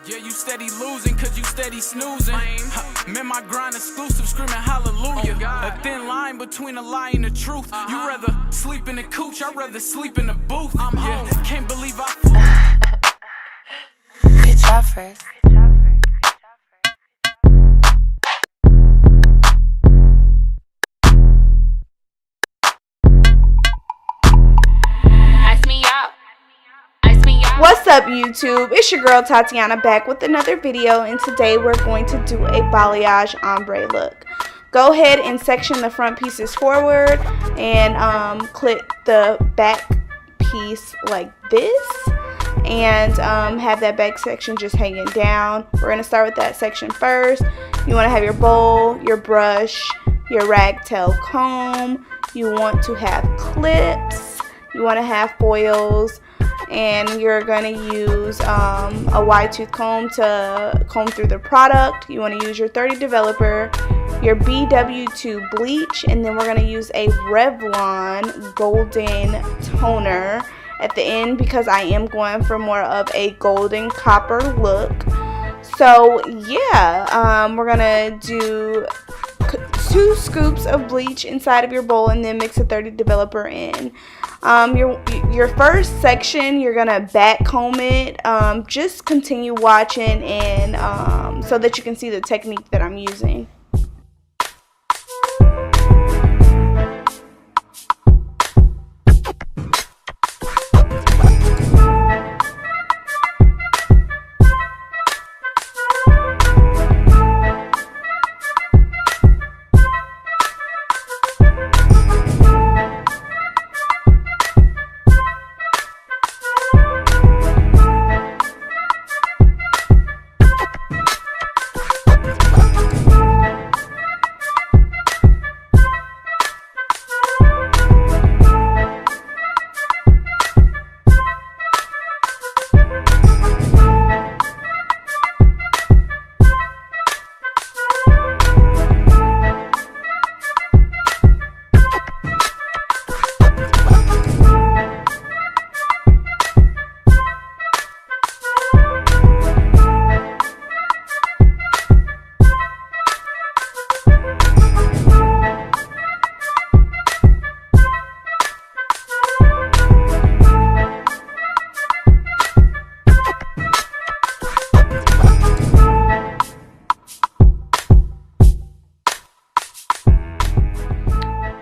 Yeah, you steady losing, cause you steady snoozing. Man, my grind exclusive, screaming hallelujah. A thin line between a lie and the truth. You rather sleep in the cooch, I'd rather sleep in the booth. I'm home, can't believe I Good job, first. What's up, YouTube? It's your girl Tatiyonna back with another video, and today we're going to do a balayage ombre look. Go ahead and section the front pieces forward and clip the back piece like this, and have that back section just hanging down. We're going to start with that section first. You want to have your bowl, your brush, your ragtail comb. You want to have clips. You want to have foils. And you're going to use a wide tooth comb to comb through the product. You want to use your 30 developer, your BW2 bleach, and then we're going to use a Revlon golden toner at the end because I am going for more of a golden copper look. So yeah, we're going to do 2 scoops of bleach inside of your bowl and then mix a 30 developer in. Your first section, you're gonna back comb it. Just continue watching and so that you can see the technique that I'm using.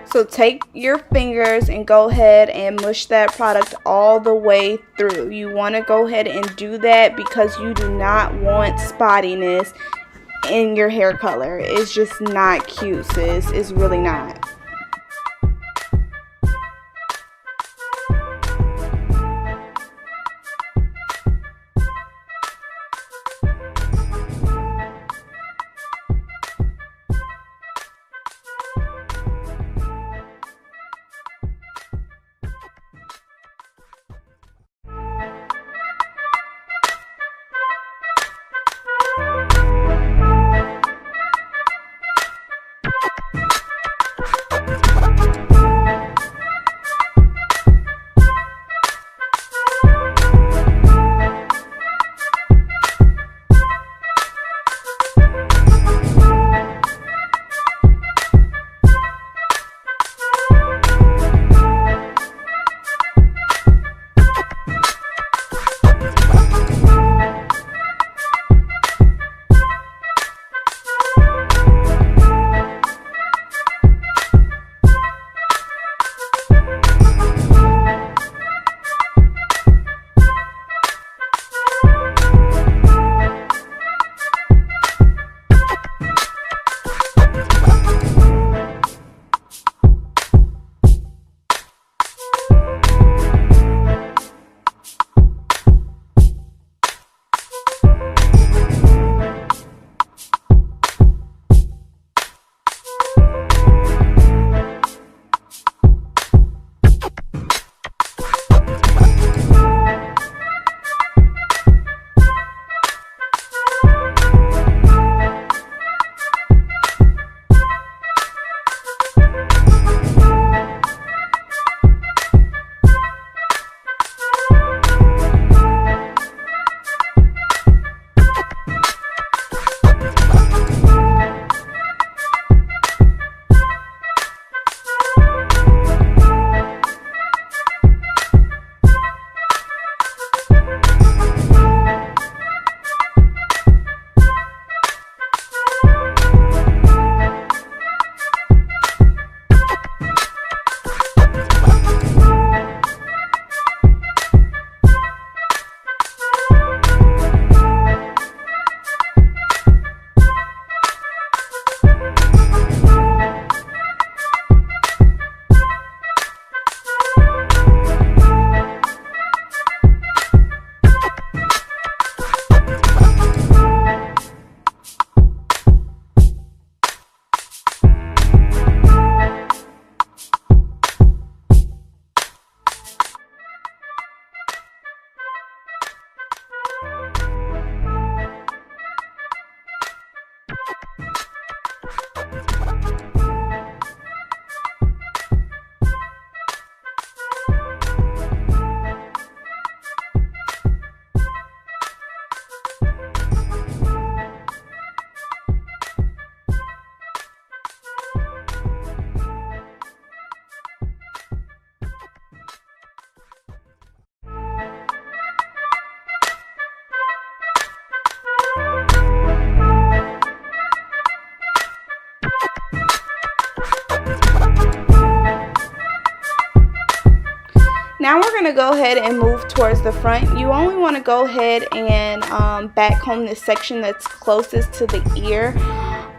So take your fingers and go ahead and mush that product all the way through. You want to go ahead and do that because you do not want spottiness in your hair color. It's just not cute, sis. It's really not. going to go ahead and move towards the front, you only want to go ahead and back comb the section that's closest to the ear,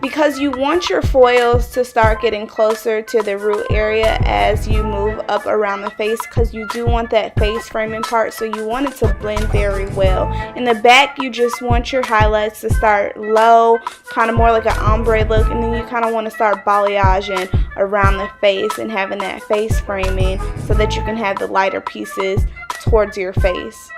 because you want your foils to start getting closer to the root area as you move up around the face, because you do want that face framing part, so you want it to blend very well. In the back, you just want your highlights to start low, kind of more like an ombre look, and then you kind of want to start balayaging around the face and having that face framing so that you can have the lighter pieces towards your face.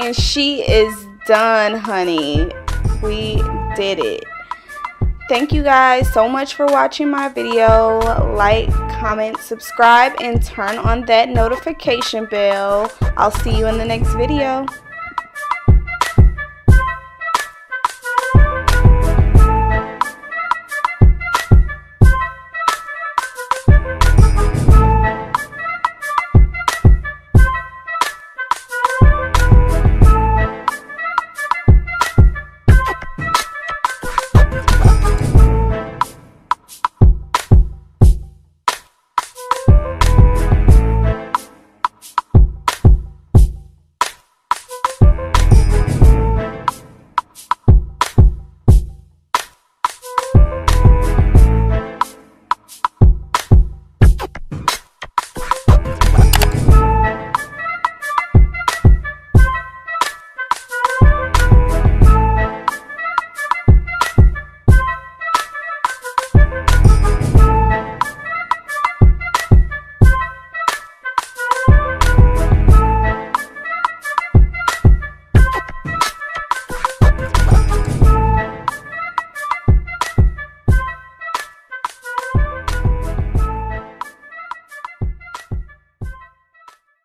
And she is done, honey. We did it. Thank you guys so much for watching my video. Like, comment, subscribe, and turn on that notification bell. I'll see you in the next video.